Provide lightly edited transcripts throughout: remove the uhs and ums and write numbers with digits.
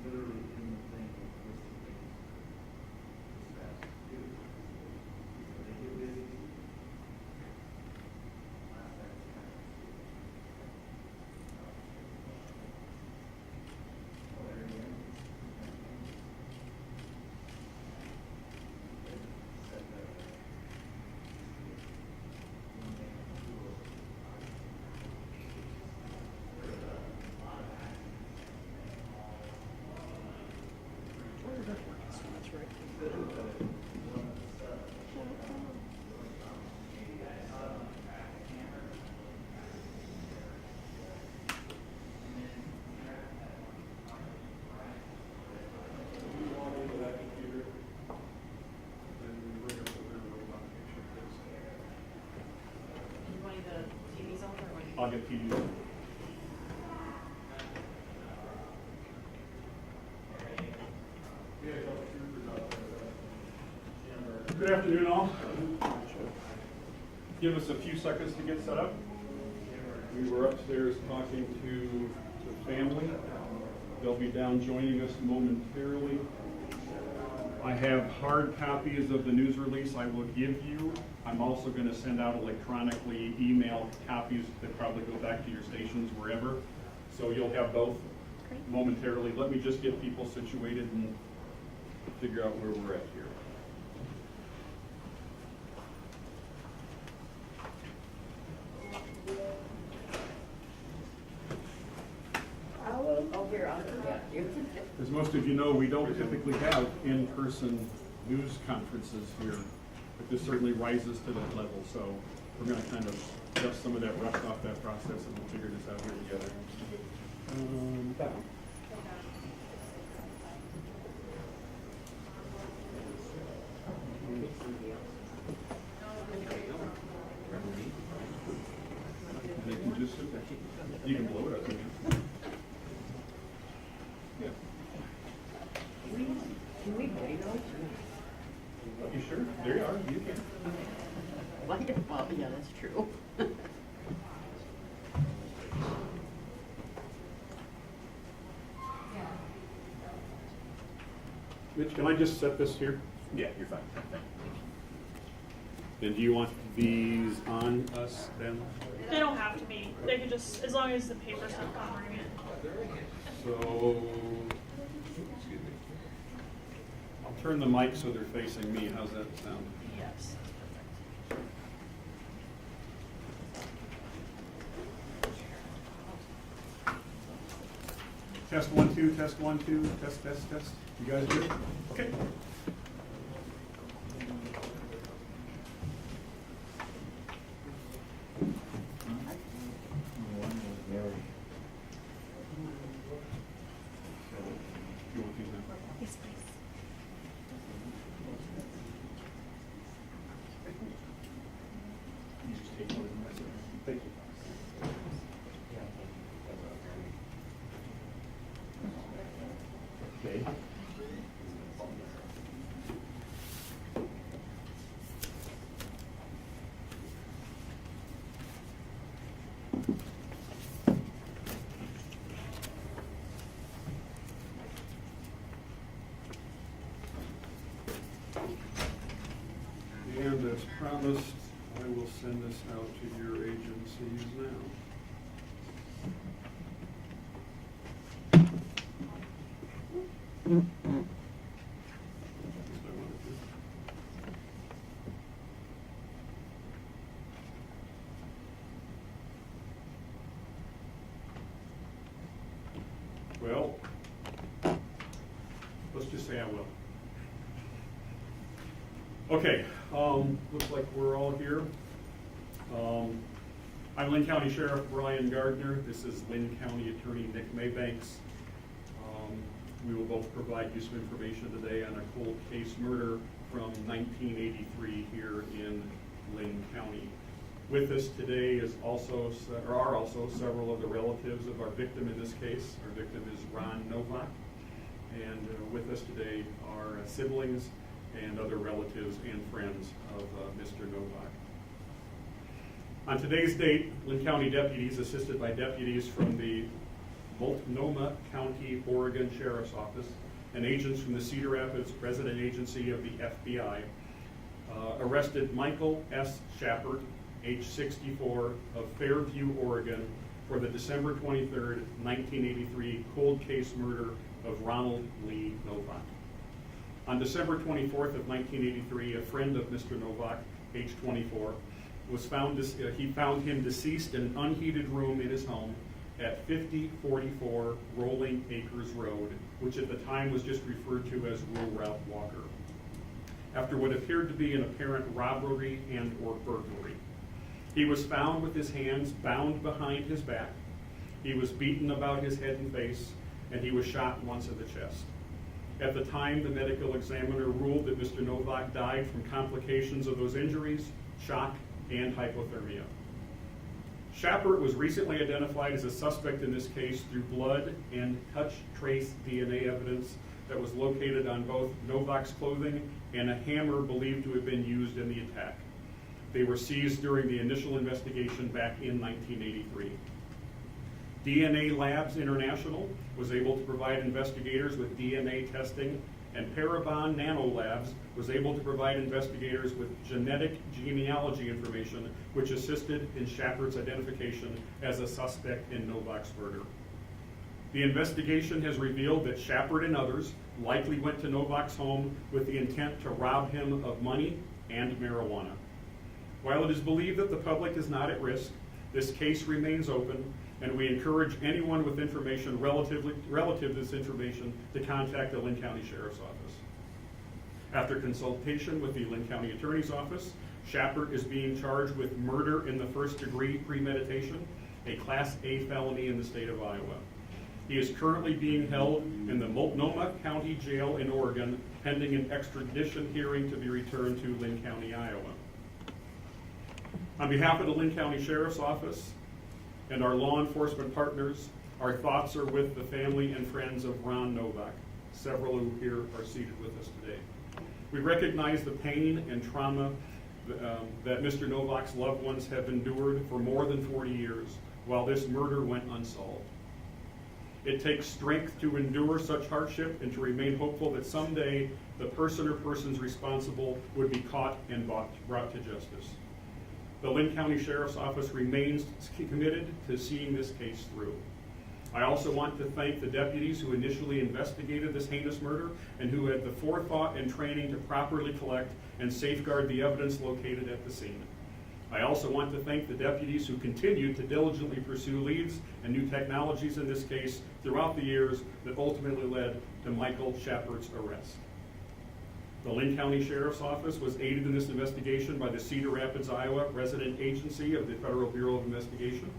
literally in the thing with list of things this fast to do. So they get busy. Last time it's kind of oh, there you go. Set that Where is that working so much, right? You wanting the TVs on or wanting? I'll get TVs. Good afternoon, all. Give us a few seconds to get set up. We were upstairs talking to the family. They'll be down joining us momentarily. I have hard copies of the news release I will give you. I'm also going to send out electronically email copies that probably go back to your stations wherever. So you'll have both momentarily. Let me just get people situated and figure out where we're at here. Oh, here, I'll forget you. As most of you know, we don't typically have in-person news conferences here, but this certainly rises to that level. So we're going to kind of dust some of that rust off that process, and we'll figure this out here together. Down. You can blow it up. Yeah. Can we wait on? You sure? There you are. You can. Well, yeah, that's true. Mitch, can I just set this here? Yeah, you're fine. And do you want these on us then? They don't have to be. They could just, as long as the paper's not covering it. So, I'll turn the mic so they're facing me. How's that sound? Yes. Test 1, 2, test 1, 2, test, test, test. You guys good? Okay. You want these now? Yes, please. You just take one of them. Thank you. Okay. And as promised, I will send this out to your agencies now. Well, let's just say I will. Okay, looks like we're all here. I'm Linn County Sheriff Brian Gardner. This is Linn County Attorney Nick Maybanks. We will both provide you some information today on a cold case murder from 1983 here in Linn County. With us today is also, or are also several of the relatives of our victim in this case. Our victim is Ron Novak. And with us today are siblings and other relatives and friends of Mr. Novak. On today's date, Linn County deputies, assisted by deputies from the Multnomah County, Oregon Sheriff's Office and agents from the Cedar Rapids Resident Agency of the FBI arrested Michael S. Shepard, age 64, of Fairview, Oregon, for the December 23rd, 1983 cold case murder of Ronald Lee Novak. On December 24th of 1983, a friend of Mr. Novak, age 24, he found him deceased in an unheated room in his home at 5044 Rolling Acres Road, which at the time was just referred to as Rural Route Walker, after what appeared to be an apparent robbery and or burglary. He was found with his hands bound behind his back. He was beaten about his head and face, and he was shot once in the chest. At the time, the medical examiner ruled that Mr. Novak died from complications of those injuries, shock, and hypothermia. Shepard was recently identified as a suspect in this case through blood and touch trace DNA evidence that was located on both Novak's clothing and a hammer believed to have been used in the attack. They were seized during the initial investigation back in 1983. DNA Labs International was able to provide investigators with DNA testing, and Parabon Nanolabs was able to provide investigators with genetic genealogy information, which assisted in Shepard's identification as a suspect in Novak's murder. The investigation has revealed that Shepard and others likely went to Novak's home with the intent to rob him of money and marijuana. While it is believed that the public is not at risk, this case remains open, and we encourage anyone with information relative to this information to contact the Linn County Sheriff's Office. After consultation with the Linn County Attorney's Office, Shepard is being charged with murder in the first degree premeditation, a Class A felony in the state of Iowa. He is currently being held in the Multnomah County Jail in Oregon, pending an extradition hearing to be returned to Linn County, Iowa. On behalf of the Linn County Sheriff's Office and our law enforcement partners, our thoughts are with the family and friends of Ron Novak. Several who here are seated with us today. We recognize the pain and trauma that Mr. Novak's loved ones have endured for more than 40 years, while this murder went unsolved. It takes strength to endure such hardship and to remain hopeful that someday the person or persons responsible would be caught and brought to justice. The Linn County Sheriff's Office remains committed to seeing this case through. I also want to thank the deputies who initially investigated this heinous murder and who had the forethought and training to properly collect and safeguard the evidence located at the scene. I also want to thank the deputies who continued to diligently pursue leads and new technologies in this case throughout the years that ultimately led to Michael Shepard's arrest. The Linn County Sheriff's Office was aided in this investigation by the Cedar Rapids, Iowa Resident Agency of the Federal Bureau of Investigation,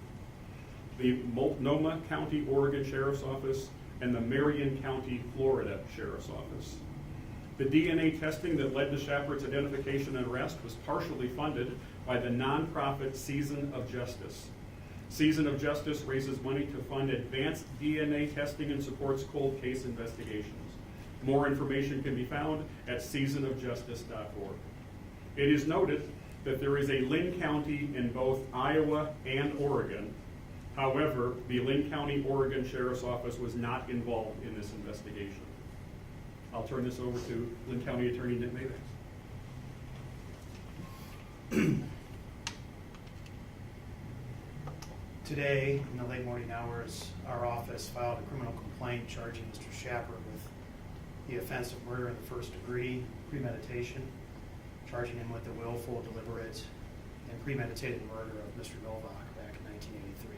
the Multnomah County, Oregon Sheriff's Office, and the Marion County, Florida Sheriff's Office. The DNA testing that led to Shepard's identification and arrest was partially funded by the nonprofit Season of Justice. Season of Justice raises money to fund advanced DNA testing and supports cold case investigations. More information can be found at seasonofjustice.org. It is noted that there is a Linn County in both Iowa and Oregon. However, the Linn County, Oregon Sheriff's Office was not involved in this investigation. I'll turn this over to Linn County Attorney Nick Maybanks. Today, in the late morning hours, our office filed a criminal complaint charging Mr. Shepard with the offense of murder in the first degree, premeditation, charging him with the willful, deliberate, and premeditated murder of Mr. Novak back in 1983.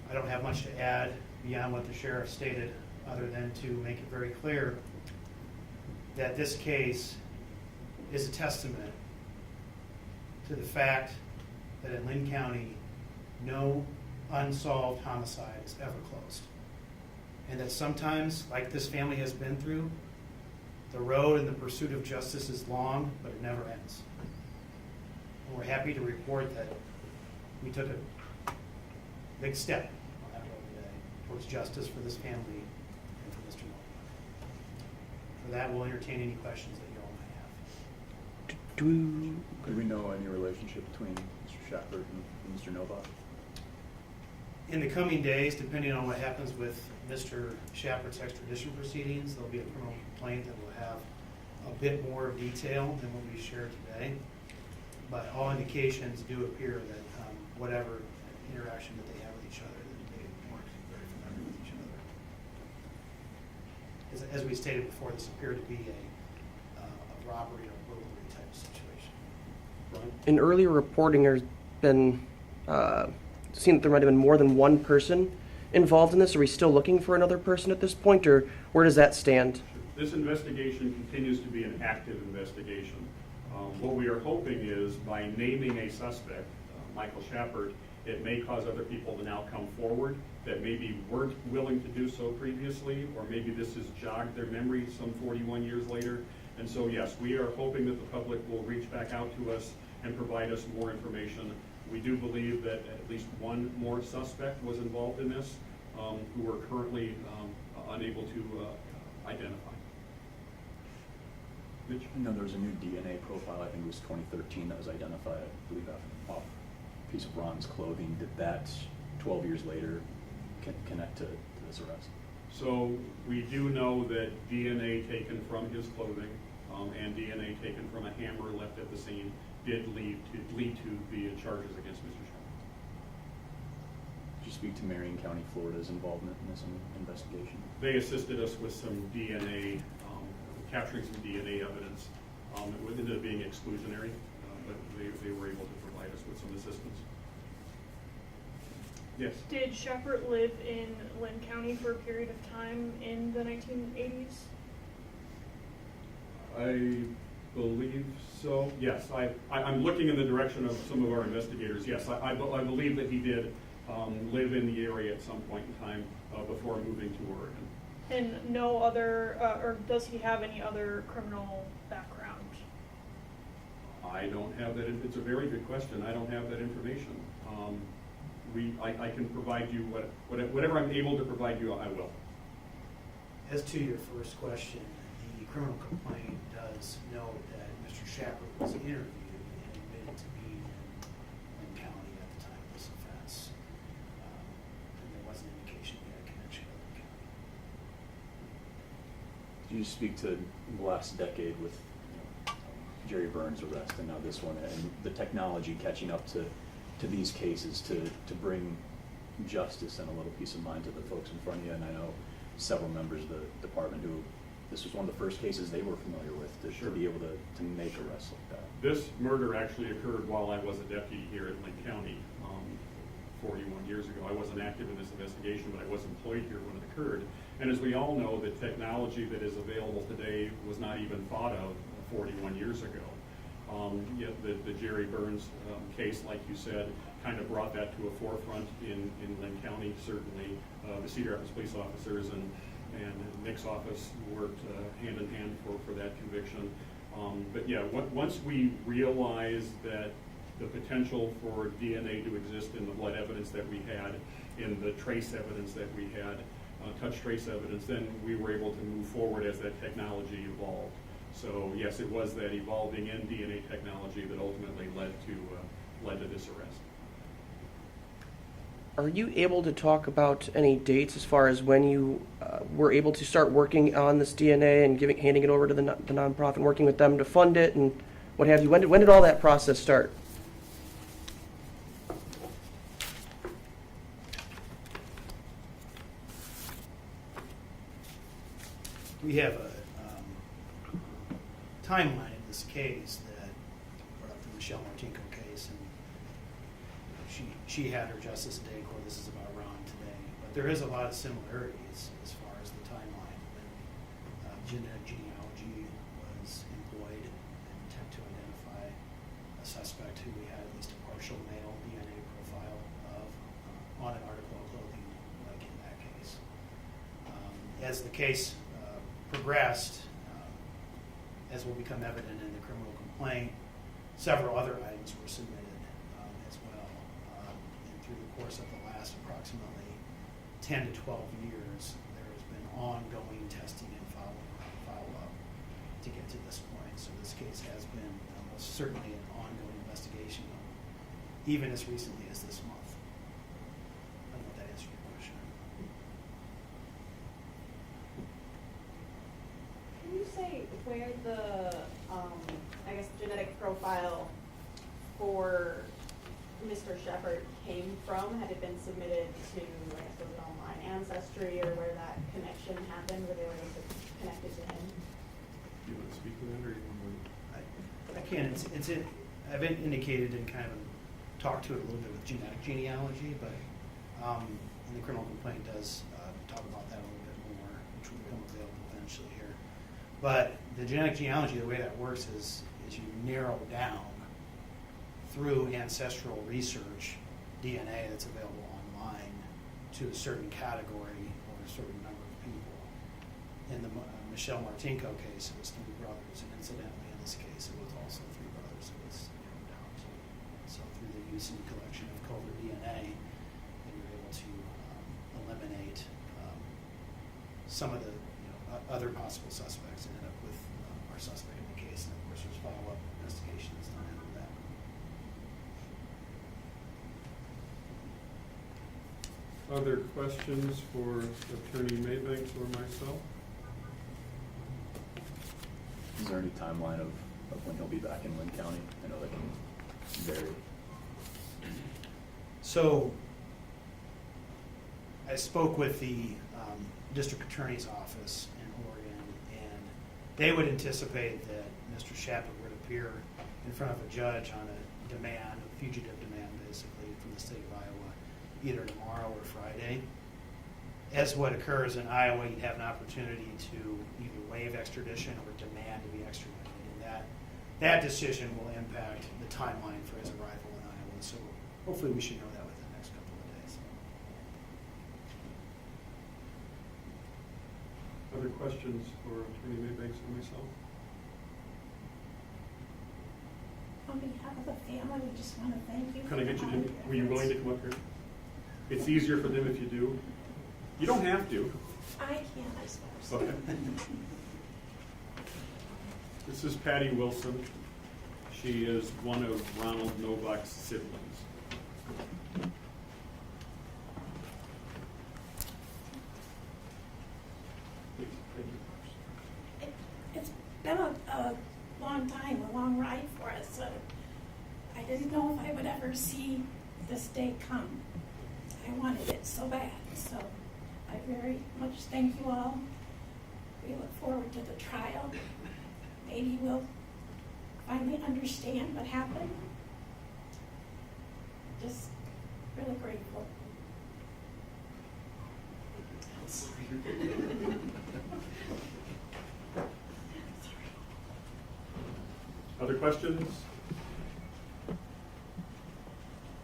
I don't have much to add beyond what the sheriff stated, other than to make it very clear that this case is a testament to the fact that in Linn County, no unsolved homicide is ever closed. And that sometimes, like this family has been through, the road in the pursuit of justice is long, but it never ends. And we're happy to report that we took a big step on that road today towards justice for this family and for Mr. Novak. For that, we'll entertain any questions that you all might have. Do we know any relationship between Mr. Shepard and Mr. Novak? In the coming days, depending on what happens with Mr. Shepard's extradition proceedings, there'll be a criminal complaint that will have a bit more detail than what we shared today. But all indications do appear that whatever interaction that they have with each other, that they weren't very familiar with each other. As we stated before, this appeared to be a robbery or burglary type of situation. Brian? In earlier reporting, there's been seen that there might have been more than one person involved in this. Are we still looking for another person at this point, or where does that stand? This investigation continues to be an active investigation. What we are hoping is by naming a suspect, Michael Shepard, it may cause other people to now come forward that maybe weren't willing to do so previously, or maybe this has jogged their memory some 41 years later. And so, yes, we are hoping that the public will reach back out to us and provide us more information. We do believe that at least one more suspect was involved in this, who we're currently unable to identify. Mitch? No, there was a new DNA profile, I think it was 2013, that was identified, I believe, off a piece of Ron's clothing. Did that, 12 years later, connect to this arrest? So we do know that DNA taken from his clothing and DNA taken from a hammer left at the scene did lead to the charges against Mr. Shepard. Did you speak to Marion County, Florida's involvement in this investigation? They assisted us with some DNA, capturing some DNA evidence. It ended up being exclusionary, but they were able to provide us with some assistance. Yes? Did Shepard live in Linn County for a period of time in the 1980s? I believe so. Yes, I'm looking in the direction of some of our investigators. Yes, I believe that he did live in the area at some point in time before moving to Oregon. And no other, or does he have any other criminal background? I don't have that. It's a very good question. I don't have that information. I can provide you whatever I'm able to provide you. I will. As to your first question, the criminal complaint does note that Mr. Shepard was interviewed and admitted to being in Linn County at the time of this offense. And there was an indication he had a connection to Linn County. Did you speak to the last decade with Jerry Burns' arrest and now this one, and the technology catching up to these cases to bring justice and a little peace of mind to the folks in front of you? And I know several members of the department who this was one of the first cases they were familiar with to be able to make arrests like that. This murder actually occurred while I was a deputy here at Linn County 41 years ago. I wasn't active in this investigation, but I was employed here when it occurred. And as we all know, the technology that is available today was not even thought of 41 years ago. Yet the Jerry Burns case, like you said, kind of brought that to a forefront in Linn County. Certainly, the Cedar Rapids police officers and Nick's office worked hand in hand for that conviction. But yeah, once we realized that the potential for DNA to exist in the blood evidence that we had, in the trace evidence that we had, touch trace evidence, then we were able to move forward as that technology evolved. So yes, it was that evolving in DNA technology that ultimately led to this arrest. Are you able to talk about any dates as far as when you were able to start working on this DNA and handing it over to the nonprofit, working with them to fund it and what have you? When did all that process start? We have a timeline in this case that brought up the Michelle Martinko case, and she had her Justice Day court. This is about Ron today, but there is a lot of similarities as far as the timeline. When genetic genealogy was employed in an attempt to identify a suspect who we had at least a partial male DNA profile of on an article of clothing, like in that case. As the case progressed, as will become evident in the criminal complaint, several other items were submitted as well. And through the course of the last approximately 10 to 12 years, there has been ongoing testing and follow-up to get to this point. So this case has been most certainly an ongoing investigation, even as recently as this month. I don't know if that where the, I guess, genetic profile for Mr. Shepherd came from? Had it been submitted to, I guess, was it online Ancestry, or where that connection happened, where they were able to connect it to him? Do you want to speak to that, or you want to? I can, I've indicated and kind of talked to it a little bit with genetic genealogy, but, and the criminal complaint does talk about that a little bit more, which will become available eventually here. But the genetic genealogy, the way that works is you narrow down through ancestral research DNA that's available online to a certain category or a certain number of people. In the Michelle Martinko case, it was 3 brothers, and incidentally, in this case, it was also 3 brothers it was narrowed down to. So through the use and collection of covert DNA, they were able to eliminate some of the other possible suspects and end up with our suspect in the case. And of course, there's follow-up investigations done after that. Other questions for Attorney Maybanks or myself? Is there any timeline of when he'll be back in Linn County? I know that can vary. So I spoke with the district attorney's office in Oregon, and they would anticipate that Mr. Shepard would appear in front of a judge on a demand, a fugitive demand, basically, from the state of Iowa, either tomorrow or Friday. As what occurs in Iowa, you'd have an opportunity to either waive extradition or demand to be extradited, and that decision will impact the timeline for his arrival in Iowa. So hopefully we should know that within the next couple of days. Other questions for Attorney Maybanks or myself? On behalf of the family, we just want to thank you. Can I get you to, were you willing to come up here? It's easier for them if you do. You don't have to. I can, I suppose. Okay. This is Patty Wilson. She is one of Ronald Novak's siblings. Please, thank you. It's been a long time, a long ride for us. I didn't know if I would ever see this day come. I wanted it so bad, so I very much thank you all. We look forward to the trial. Maybe we'll finally understand what happened. Just really grateful. Other questions?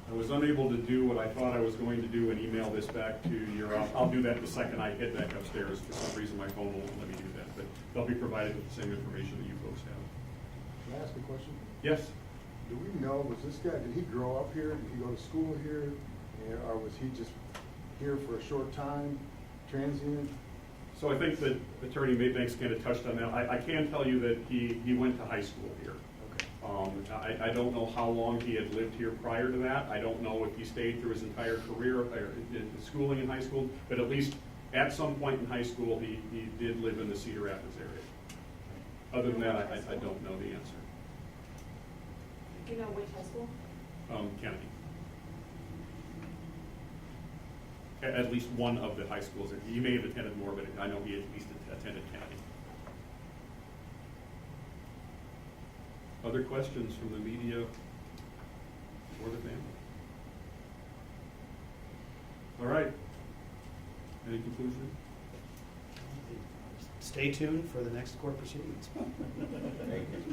I was unable to do what I thought I was going to do and email this back to your office. I'll do that the second I head back upstairs. For some reason, my phone won't let me do that, but they'll be provided with the same information that you folks have. Can I ask a question? Yes? Do we know, was this guy, did he grow up here? Did he go to school here? Or was he just here for a short time, transient? So I think that Attorney Maybanks kind of touched on that. I can tell you that he went to high school here. Okay. I don't know how long he had lived here prior to that. I don't know if he stayed through his entire career, or schooling in high school, but at least at some point in high school, he did live in the Cedar Rapids area. Other than that, I don't know the answer. Do you know which high school? Kennedy. At least one of the high schools. He may have attended more, but I know he at least attended Kennedy. Other questions from the media or the family? All right. Any conclusion? Stay tuned for the next court proceedings.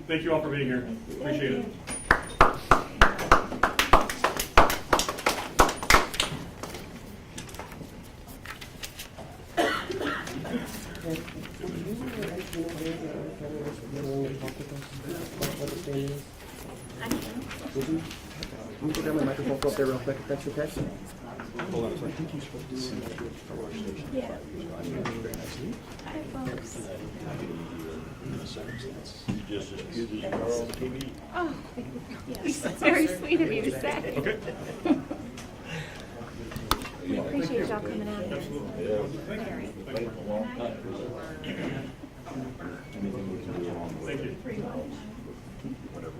Thank you all for being here. Appreciate it. Can you go down my microphone up there real quick, if that's okay? Hold on a second. Yeah. Hi, folks. Oh, yes. That's very sweet of you to say. Okay. We appreciate y'all coming out here. Absolutely. Very. Thank you. Anything we can do along the way. Thank you. Whatever.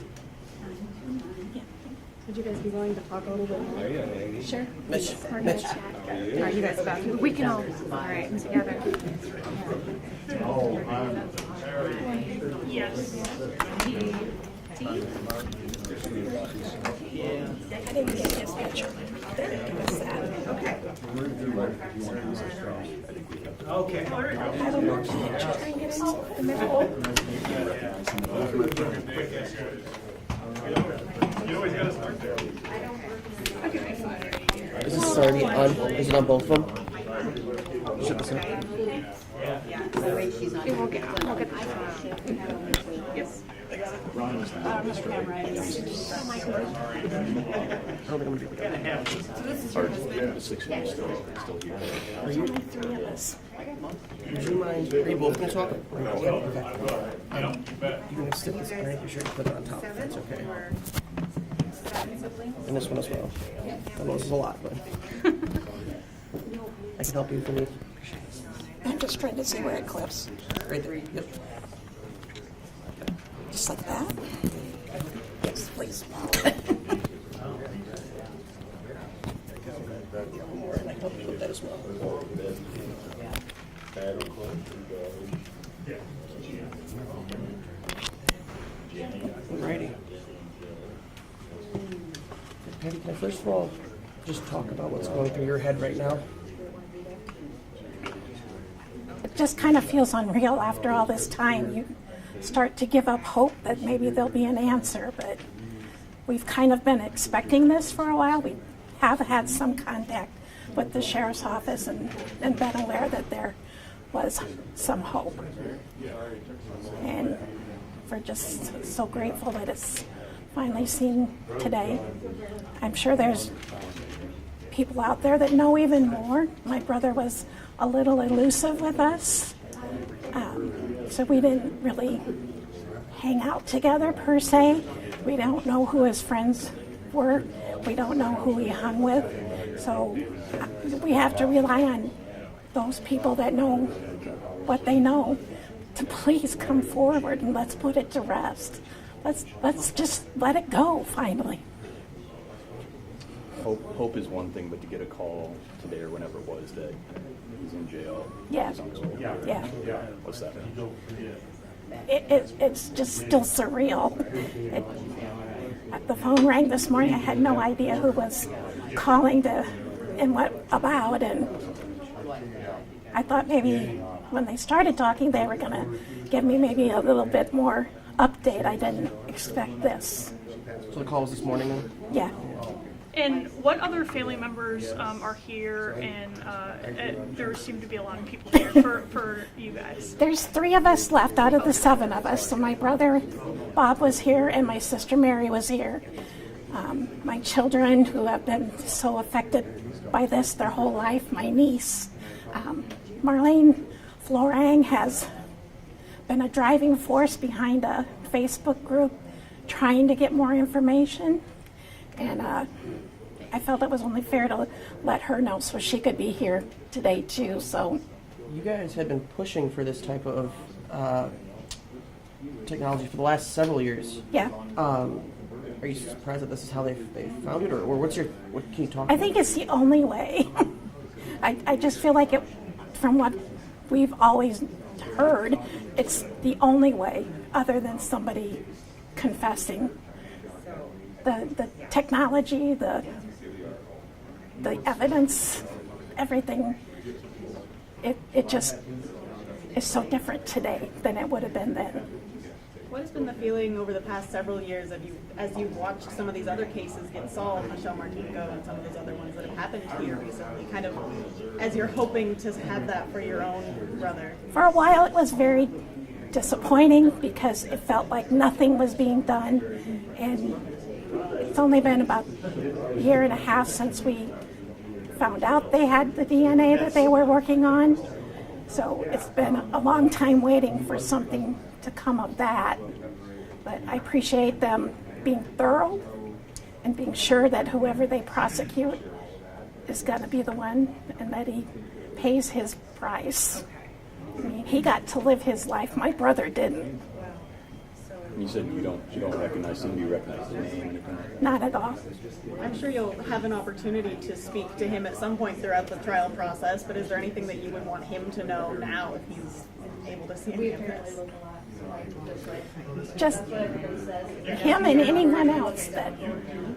Would you guys be willing to talk a little bit more? Sure. Mitch, We're gonna Mitch. chat. Are you guys about to? We can all right together. Yes. I didn't get his picture. Okay. Okay. I don't know. Try and get into the middle. You always gotta start there. Is this already on? Is it on both of them? Should this up? We'll get this one. Yes. Ron was the district. I don't think I'm gonna be able to. The 6 years still here. Are you? Three of us. Would you mind? Are you both gonna talk? Okay. You can stick this. Make sure you put it on top. That's okay. And this one as well. I know this is a lot, but I can help you if you need. I'm just trying to see where it clips. Right there. Yep. Just like that? Yes, please. And I can help you with that as well. Alrighty. Patty, can I first of all just talk about what's going through your head right now? It just kind of feels unreal after all this time. You start to give up hope that maybe there'll be an answer, but we've kind of been expecting this for a while. We have had some contact with the sheriff's office and been aware that there was some hope. And we're just so grateful that it's finally seen today. I'm sure there's people out there that know even more. My brother was a little elusive with us, so we didn't really hang out together per se. We don't know who his friends were. We don't know who he hung with. So we have to rely on those people that know what they know to please come forward and let's put it to rest. Let's just let it go finally. Hope is one thing, but to get a call today or whenever it was that he's in jail. Yeah. His uncle. Yeah. What's that? It's just still surreal. The phone rang this morning. I had no idea who was calling and what about, and I thought maybe when they started talking they were going to give me maybe a little bit more update. I didn't expect this. So the call was this morning then? Yeah. And what other family members are here? And there seem to be a lot of people here for you guys. There's 3 of us left out of the 7 of us. So my brother Bob was here and my sister Mary was here. My children who have been so affected by this their whole life, my niece. Marlene Florang has been a driving force behind a Facebook group trying to get more information. And I felt it was only fair to let her know so she could be here today too. So You guys had been pushing for this type of technology for the last several years. yeah, Are you surprised that this is how they found it, or what can you talk I about? think it's the only way. I just feel like it, from what we've always heard, it's the only way other than somebody confessing. The technology, the evidence, everything, it just is so different today than it would have been then. What has been the feeling over the past several years as you've watched some of these other cases get solved, Michelle Martinko and some of those other ones that have happened here recently, kind of as you're hoping to have that for your own brother? For a while it was very disappointing because it felt like nothing was being done, and it's only been about a year and a half since we found out they had the DNA that they were working on. So it's been a long time waiting for something to come of that. But I appreciate them being thorough and being sure that whoever they prosecute is going to be the one and that he pays his price. I mean, he got to live his life. My brother didn't. You said you don't recognize him. Do you recognize his name? Anything? Not at all. I'm sure you'll have an opportunity to speak to him at some point throughout the trial process, but is there anything that you would want him to know now if he's able to see any of this? Just him and anyone else that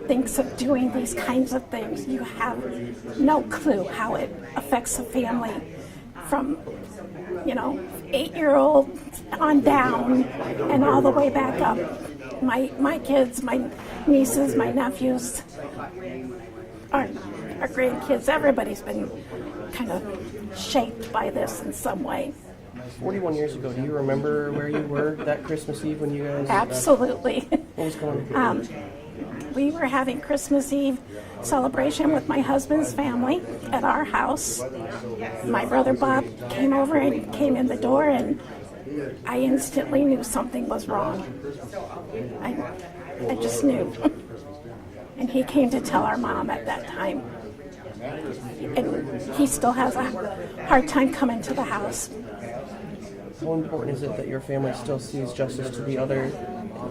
thinks of doing these kinds of things, you have no clue how it affects a family from, 8-year-old on down and all the way back up. My kids, my nieces, my nephews, our grandkids, everybody's been kind of shaped by this in some way. 41 years ago, do you remember where you were that Christmas Eve when you guys... Absolutely. What was going on? We were having Christmas Eve celebration with my husband's family at our house. My brother Bob came over and came in the door, and I instantly knew something was wrong. I just knew. And he came to tell our mom at that time. And he still has a hard time coming to the house. How important is it that your family still sees justice to the other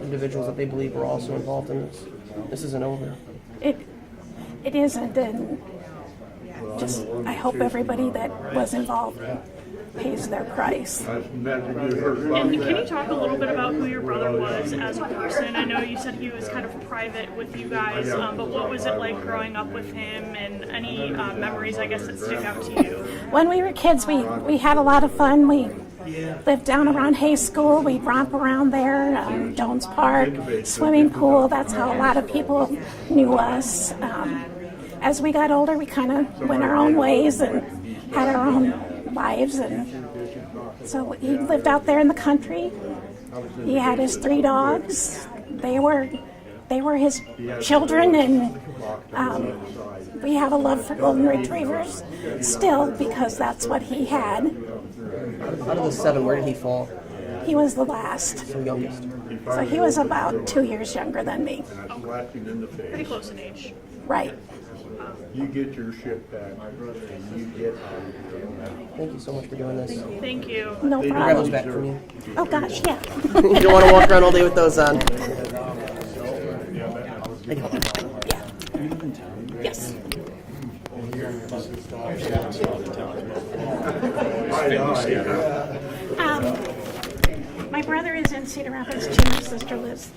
individuals that they believe were also involved in this? This isn't over. It isn't, and just I hope everybody that was involved pays their price. And can you talk a little bit about who your brother was as a person? I know you said he was kind of private with you guys, but what was it like growing up with him, and any memories, I guess, that stick out to you? When we were kids, we had a lot of fun. We lived down around Hay School. We'd romp around there, Jones Park, swimming pool. That's how a lot of people knew us. As we got older, we kind of went our own ways and had our own lives. And so he lived out there in the country. He had his 3 dogs. They were his children, and we have a love for golden retrievers still because that's what he had. Out of the 7, where did he fall? He was the last. The youngest. So he was about 2 years younger than me. Slapping in the face. Pretty close in age. Right. You get your shit back, and you get out of here. Thank you so much for doing this. Thank you. No Can I grab those problem. back from you? Oh gosh, yeah. You don't want to walk around all day with those on. Yes. My brother is in Cedar Rapids too. My sister lives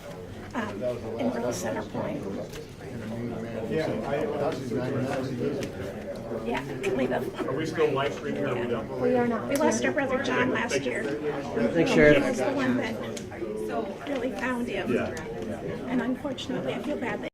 in Real Center Point. Yeah, we live. Are we still live streaming? Or are we done? We are not. We lost our brother John last year. Thanks, He Sheriff. was the one that really found him. And unfortunately, I feel bad that